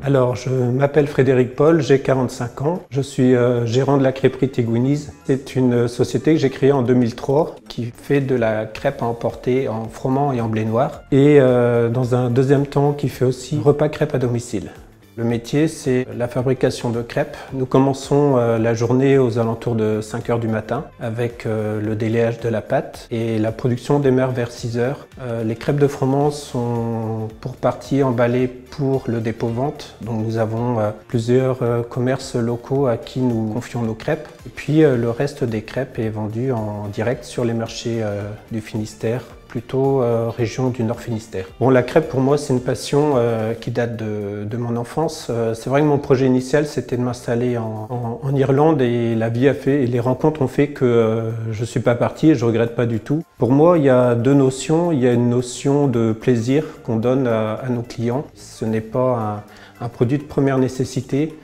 Alors, je m'appelle Frédéric Paul, j'ai 45 ans. Je suis gérant de la crêperie Tégouiniz. C'est une société que j'ai créée en 2003 qui fait de la crêpe à emporter en froment et en blé noir. Et dans un deuxième temps, qui fait aussi repas crêpes à domicile. Le métier, c'est la fabrication de crêpes. Nous commençons la journée aux alentours de 5 h du matin avec le délayage de la pâte et la production démarre vers 6 h. Les crêpes de froment sont pour partie emballées pour le dépôt-vente. Donc nous avons plusieurs commerces locaux à qui nous confions nos crêpes. Et puis le reste des crêpes est vendu en direct sur les marchés du Finistère, plutôt région du Nord Finistère. Bon, la crêpe pour moi c'est une passion qui date de mon enfance. C'est vrai que mon projet initial c'était de m'installer en Irlande et la vie a fait et les rencontres ont fait que je suis pas parti et je regrette pas du tout. Pour moi il y a deux notions. Il y a une notion de plaisir qu'on donne à nos clients. Ce n'est pas un produit de première nécessité.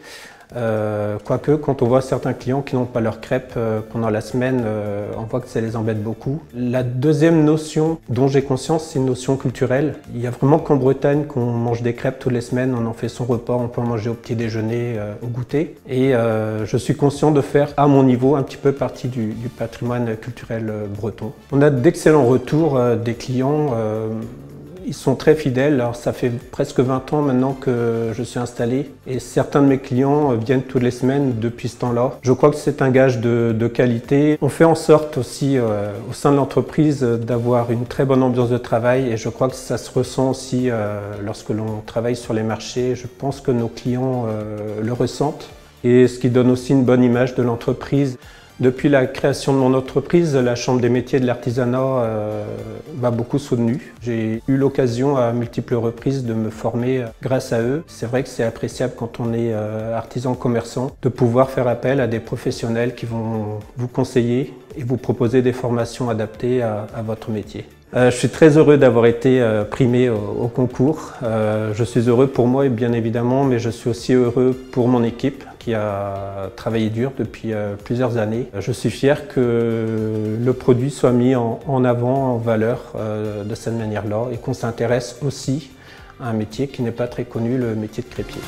Quoique, quand on voit certains clients qui n'ont pas leur crêpes pendant la semaine, on voit que ça les embête beaucoup. La deuxième notion dont j'ai conscience, c'est une notion culturelle. Il n'y a vraiment qu'en Bretagne qu'on mange des crêpes toutes les semaines, on en fait son repas, on peut en manger au petit déjeuner, au goûter. Et je suis conscient de faire, à mon niveau, un petit peu partie du patrimoine culturel breton. On a d'excellents retours des clients. Ils sont très fidèles, alors ça fait presque 20 ans maintenant que je suis installé et certains de mes clients viennent toutes les semaines depuis ce temps-là. Je crois que c'est un gage de qualité. On fait en sorte aussi au sein de l'entreprise d'avoir une très bonne ambiance de travail et je crois que ça se ressent aussi lorsque l'on travaille sur les marchés. Je pense que nos clients le ressentent et ce qui donne aussi une bonne image de l'entreprise. Depuis la création de mon entreprise, la Chambre des métiers de l'artisanat m'a beaucoup soutenu. J'ai eu l'occasion à multiples reprises de me former grâce à eux. C'est vrai que c'est appréciable quand on est artisan commerçant de pouvoir faire appel à des professionnels qui vont vous conseiller et vous proposer des formations adaptées à votre métier. Je suis très heureux d'avoir été primé au concours. Je suis heureux pour moi, bien évidemment, mais je suis aussi heureux pour mon équipe qui a travaillé dur depuis plusieurs années. Je suis fier que le produit soit mis en avant, en valeur de cette manière-là et qu'on s'intéresse aussi à un métier qui n'est pas très connu, le métier de crêpier.